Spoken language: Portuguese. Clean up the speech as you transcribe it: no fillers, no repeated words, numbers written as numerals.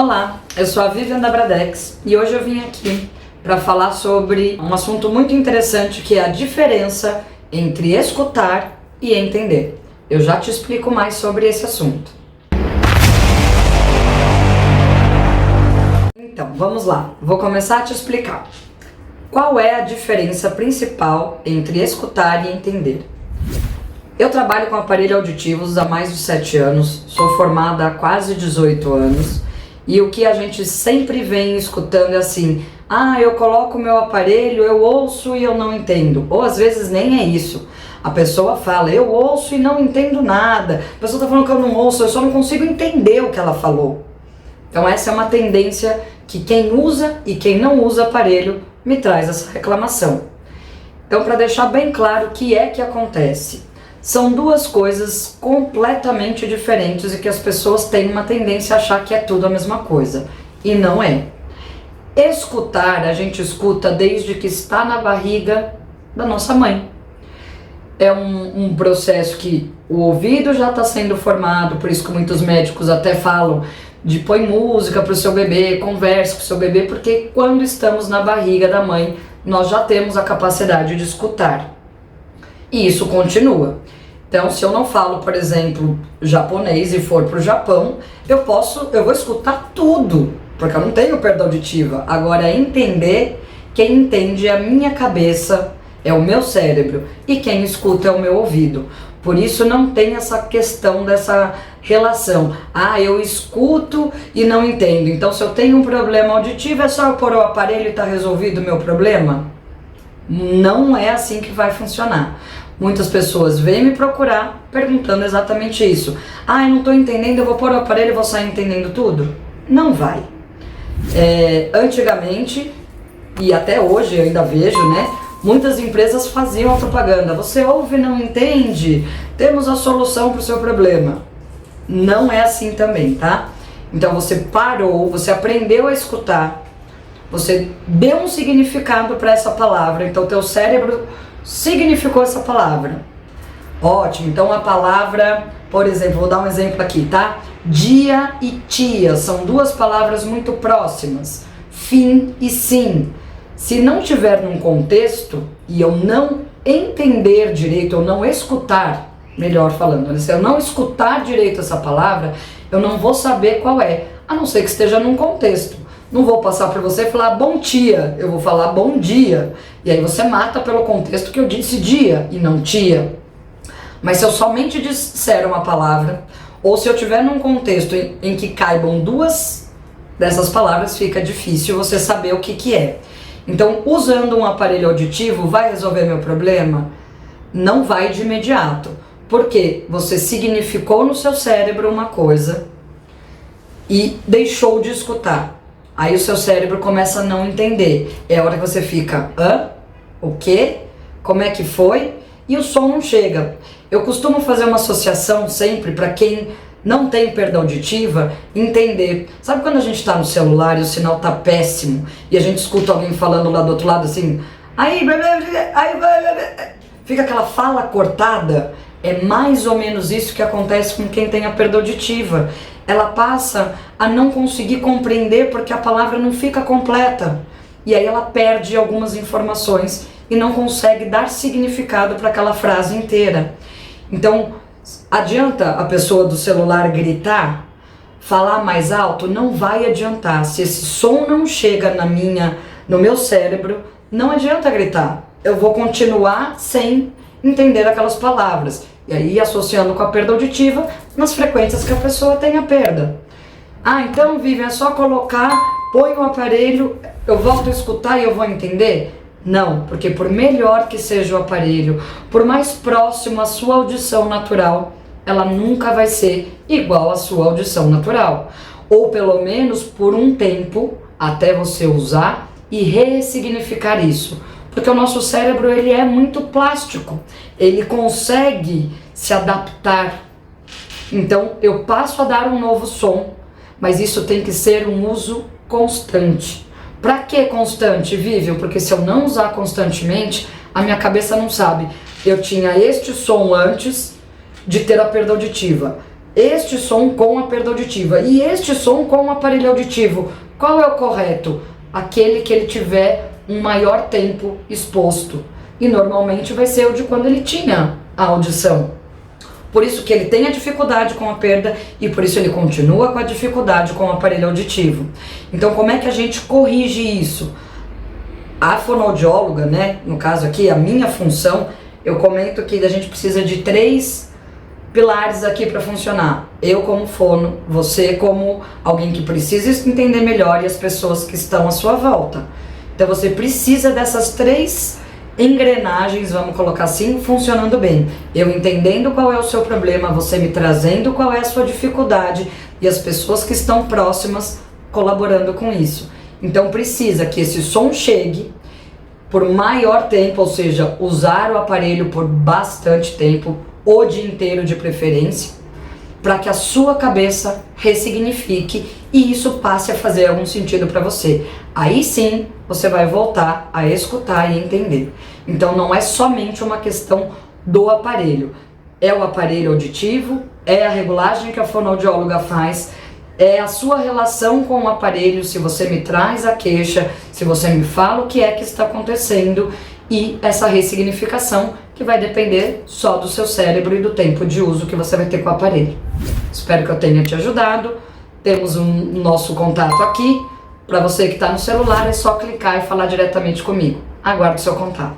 Olá, eu sou a Vivian da Bradex e hoje eu vim aqui para falar sobre um assunto muito interessante que é a diferença entre escutar e entender. Eu já te explico mais sobre esse assunto. Então, vamos lá, vou começar a te explicar. Qual é a diferença principal entre escutar e entender? Eu trabalho com aparelhos auditivos há mais de 7 anos, sou formada há quase 18 anos e o que a gente sempre vem escutando é assim: eu coloco o meu aparelho, eu ouço e eu não entendo. Ou às vezes nem é isso. A pessoa fala, eu ouço e não entendo nada. A pessoa está falando que eu não ouço, eu só não consigo entender o que ela falou. Então essa é uma tendência que quem usa e quem não usa aparelho me traz essa reclamação. Então, para deixar bem claro o que é que acontece, são duas coisas completamente diferentes e que as pessoas têm uma tendência a achar que é tudo a mesma coisa. E não é. Escutar, a gente escuta desde que está na barriga da nossa mãe. É um processo que o ouvido já está sendo formado, por isso que muitos médicos até falam de põe música para o seu bebê, converse com o seu bebê, porque quando estamos na barriga da mãe, nós já temos a capacidade de escutar. E isso continua. Então, se eu não falo, por exemplo, japonês e for para o Japão, eu vou escutar tudo, porque eu não tenho perda auditiva. Agora, entender, quem entende é a minha cabeça, é o meu cérebro, e quem escuta é o meu ouvido. Por isso não tem essa questão dessa relação. Eu escuto e não entendo. Então, se eu tenho um problema auditivo, é só eu pôr o aparelho e tá resolvido o meu problema? Não é assim que vai funcionar. Muitas pessoas vêm me procurar perguntando exatamente isso. Eu não estou entendendo, eu vou pôr o aparelho e vou sair entendendo tudo? Não vai. Antigamente, e até hoje eu ainda vejo, muitas empresas faziam a propaganda. Você ouve e não entende? Temos a solução para o seu problema. Não é assim também, tá? Então você parou, você aprendeu a escutar, você deu um significado para essa palavra, então teu cérebro significou essa palavra. Ótimo, então a palavra, por exemplo, vou dar um exemplo aqui, tá? Dia e tia são duas palavras muito próximas. Fim e sim. Se não tiver num contexto e eu não entender direito, ou não escutar, melhor falando, se eu não escutar direito essa palavra, eu não vou saber qual é, a não ser que esteja num contexto. Não vou passar para você e falar bom tia, eu vou falar bom dia. E aí você mata pelo contexto que eu disse dia e não tia. Mas se eu somente disser uma palavra, ou se eu tiver num contexto em que caibam duas dessas palavras, fica difícil você saber o que é. Então, usando um aparelho auditivo, vai resolver meu problema? Não vai de imediato. Porque você significou no seu cérebro uma coisa e deixou de escutar. Aí o seu cérebro começa a não entender. É a hora que você fica, o quê? Como é que foi? E o som não chega. Eu costumo fazer uma associação sempre para quem não tem perda auditiva entender. Sabe quando a gente está no celular e o sinal tá péssimo e a gente escuta alguém falando lá do outro lado assim, fica aquela fala cortada? É mais ou menos isso que acontece com quem tem a perda auditiva. Ela passa a não conseguir compreender porque a palavra não fica completa. E aí ela perde algumas informações e não consegue dar significado para aquela frase inteira. Então, adianta a pessoa do celular gritar, falar mais alto? Não vai adiantar. Se esse som não chega no meu cérebro, não adianta gritar. Eu vou continuar sem entender aquelas palavras. E aí, associando com a perda auditiva, nas frequências que a pessoa tem a perda. Então, Vivian, é só colocar, põe o aparelho, eu volto a escutar e eu vou entender? Não, porque por melhor que seja o aparelho, por mais próximo à sua audição natural, ela nunca vai ser igual à sua audição natural. Ou pelo menos por um tempo, até você usar e ressignificar isso. Porque o nosso cérebro, ele é muito plástico, ele consegue se adaptar. Então eu passo a dar um novo som, mas isso tem que ser um uso constante. Para que constante, Vivian? Porque se eu não usar constantemente, a minha cabeça não sabe. Eu tinha este som antes de ter a perda auditiva. este som com a perda auditiva e este som com o aparelho auditivo, qual é o correto? Aquele que ele tiver um maior tempo exposto. E normalmente vai ser o de quando ele tinha a audição. Por isso que ele tem a dificuldade com a perda e por isso ele continua com a dificuldade com o aparelho auditivo. Então como é que a gente corrige isso? A fonoaudióloga, né, no caso aqui, a minha função, eu comento que a gente precisa de 3 pilares aqui para funcionar. Eu como fono, você como alguém que precisa entender melhor e as pessoas que estão à sua volta. Então você precisa dessas 3 engrenagens, vamos colocar assim, funcionando bem. Eu entendendo qual é o seu problema, você me trazendo qual é a sua dificuldade e as pessoas que estão próximas colaborando com isso. Então precisa que esse som chegue por maior tempo, ou seja, usar o aparelho por bastante tempo, o dia inteiro de preferência, para que a sua cabeça ressignifique e isso passe a fazer algum sentido para você. Aí sim, você vai voltar a escutar e entender. Então não é somente uma questão do aparelho. É o aparelho auditivo, é a regulagem que a fonoaudióloga faz, é a sua relação com o aparelho, se você me traz a queixa, se você me fala o que é que está acontecendo e essa ressignificação que vai depender só do seu cérebro e do tempo de uso que você vai ter com o aparelho. Espero que eu tenha te ajudado. Temos nosso contato aqui. Para você que está no celular, é só clicar e falar diretamente comigo. Aguardo seu contato.